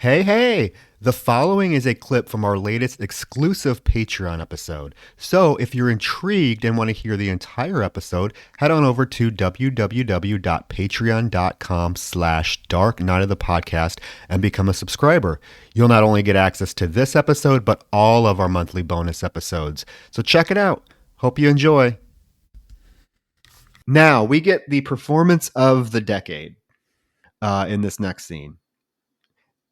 Hey, hey! The following is a clip from our latest exclusive Patreon episode. So if you're intrigued and want to hear the entire episode, head on over to www.patreon.com/Dark Night of the Podcast and become a subscriber. You'll not only get access to this episode, but all of our monthly bonus episodes. So check it out. Hope you enjoy. Now we get the performance of the decade in this next scene.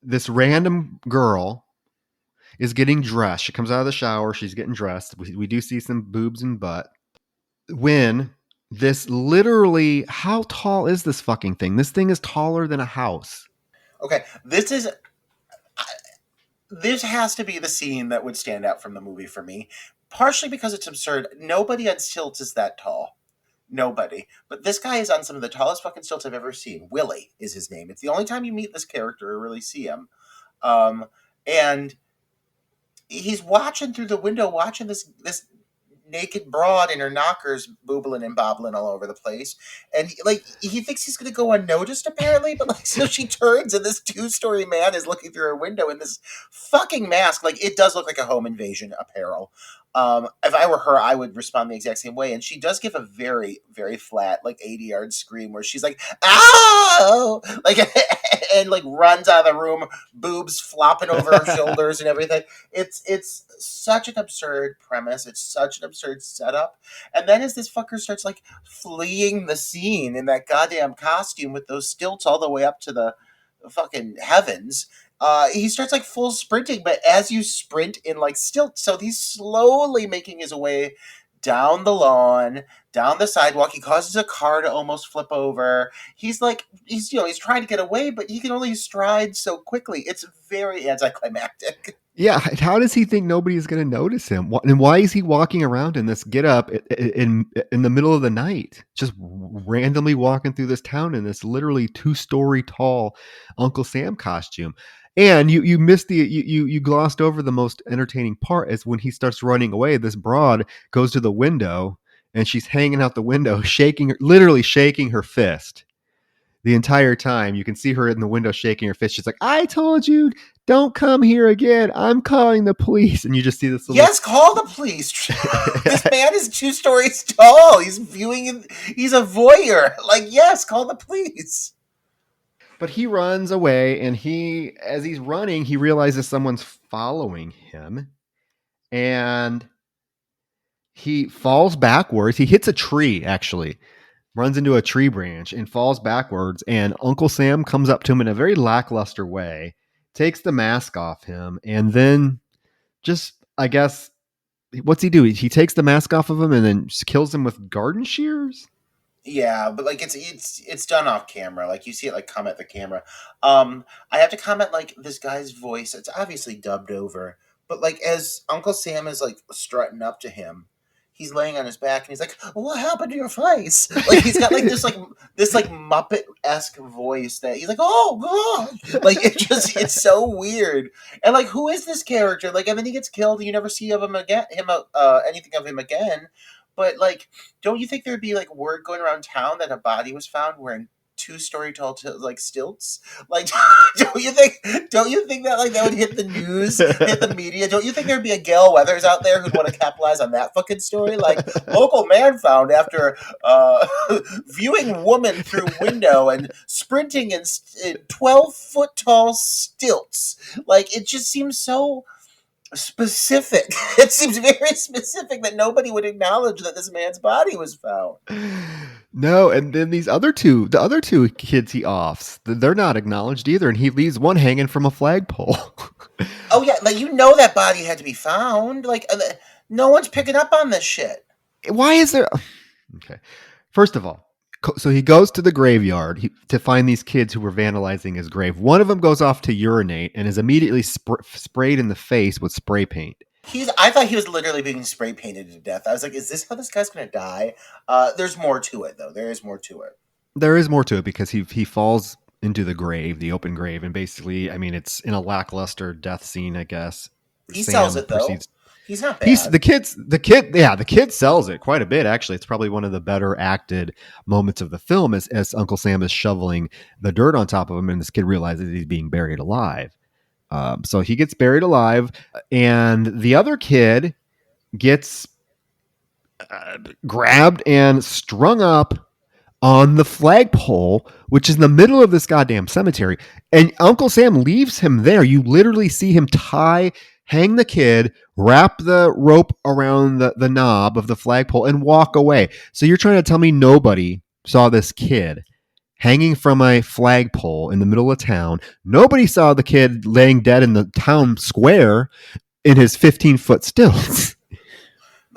This random girl is getting dressed. She comes out of the shower. She's getting dressed. We do see some boobs and butt. When this literally, how tall is this fucking thing? This thing is taller than a house. Okay, this has to be the scene that would stand out from the movie for me. Partially because it's absurd. Nobody on stilts is that tall. Nobody. But this guy is on some of the tallest fucking stilts I've ever seen. Willie is his name. It's the only time you meet this character or really see him. And he's watching through the window, watching this naked broad in her knockers boobling and bobbling all over the place, and he thinks he's gonna go unnoticed apparently, but so she turns and this two-story man is looking through her window in this fucking mask. It does look like a home invasion apparel. If I were her, I would respond the exact same way, and she does give a very, very flat 80-yard scream where she's like, "Ow!" and runs out of the room, boobs flopping over her shoulders and everything. It's such an absurd premise. It's such an absurd setup. And then as this fucker starts fleeing the scene in that goddamn costume with those stilts all the way up to the fucking heavens, he starts full sprinting, but as you sprint in stilts, so he's slowly making his way down the lawn, down the sidewalk. He causes a car to almost flip over. He's he's trying to get away, but he can only stride so quickly. It's very anticlimactic. Yeah, how does he think nobody's going to notice him? And why is he walking around in this get up in the middle of the night, just randomly walking through this town in this literally 2-story tall Uncle Sam costume? And you missed you glossed over the most entertaining part is when he starts running away. This broad goes to the window and she's hanging out the window, literally shaking her fist the entire time. You can see her in the window shaking her fist. She's like, "I told you, don't come here again. I'm calling the police." And you just see this little... Yes, call the police. This man is 2 stories tall. He's viewing. He's a voyeur. Yes, call the police. But he runs away, and as he's running, he realizes someone's following him, and he falls backwards. He hits a tree, actually, runs into a tree branch and falls backwards. And Uncle Sam comes up to him in a very lackluster way, takes the mask off him, and then just, I guess, what's he do? He takes the mask off of him and then just kills him with garden shears. Yeah, but it's done off camera. You see it come at the camera. I have to comment this guy's voice. It's obviously dubbed over, but as Uncle Sam is strutting up to him, he's laying on his back and he's like, "What happened to your face?" He's got this Muppet-esque voice that he's like, "Oh God!" It's so weird. And who is this character? And then he gets killed and you never see of him again. Anything of him again. But don't you think there'd be word going around town that a body was found wearing 2-story tall stilts? Don't you think that that would hit the news, hit the media? Don't you think there'd be a Gail Weathers out there who'd want to capitalize on that fucking story? Local man found after viewing woman through window and sprinting in 12-foot tall stilts. It just seems so specific. It seems very specific that nobody would acknowledge that this man's body was found. No, and then the other two kids he offs, they're not acknowledged either, and he leaves one hanging from a flagpole. Oh yeah, that body had to be found. No one's picking up on this shit. Why is there... Okay, first of all, so he goes to the graveyard to find these kids who were vandalizing his grave. One of them goes off to urinate and is immediately sprayed in the face with spray paint. I thought he was literally being spray painted to death. I was like, is this how this guy's going to die? There's more to it, though. There is more to it. There is more to it because he falls into the grave, the open grave, and basically, I mean, it's in a lackluster death scene, I guess. He sells it, though. He's not bad. The kid sells it quite a bit, actually. It's probably one of the better acted moments of the film as Uncle Sam is shoveling the dirt on top of him and this kid realizes he's being buried alive. So he gets buried alive, and the other kid gets grabbed and strung up on the flagpole, which is in the middle of this goddamn cemetery. And Uncle Sam leaves him there. You literally see him hang the kid, wrap the rope around the knob of the flagpole, and walk away. So you're trying to tell me nobody saw this kid hanging from a flagpole in the middle of town. Nobody saw the kid laying dead in the town square in his 15-foot stilts.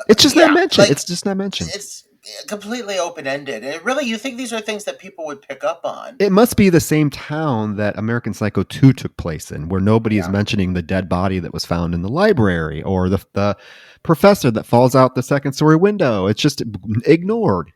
It's just not mentioned. Like, it's just not mentioned. It's completely open-ended. And really, you think these are things that people would pick up on. It must be the same town that American Psycho 2 took place in, where nobody is mentioning the dead body that was found in the library or the professor that falls out the second-story window. It's just ignored.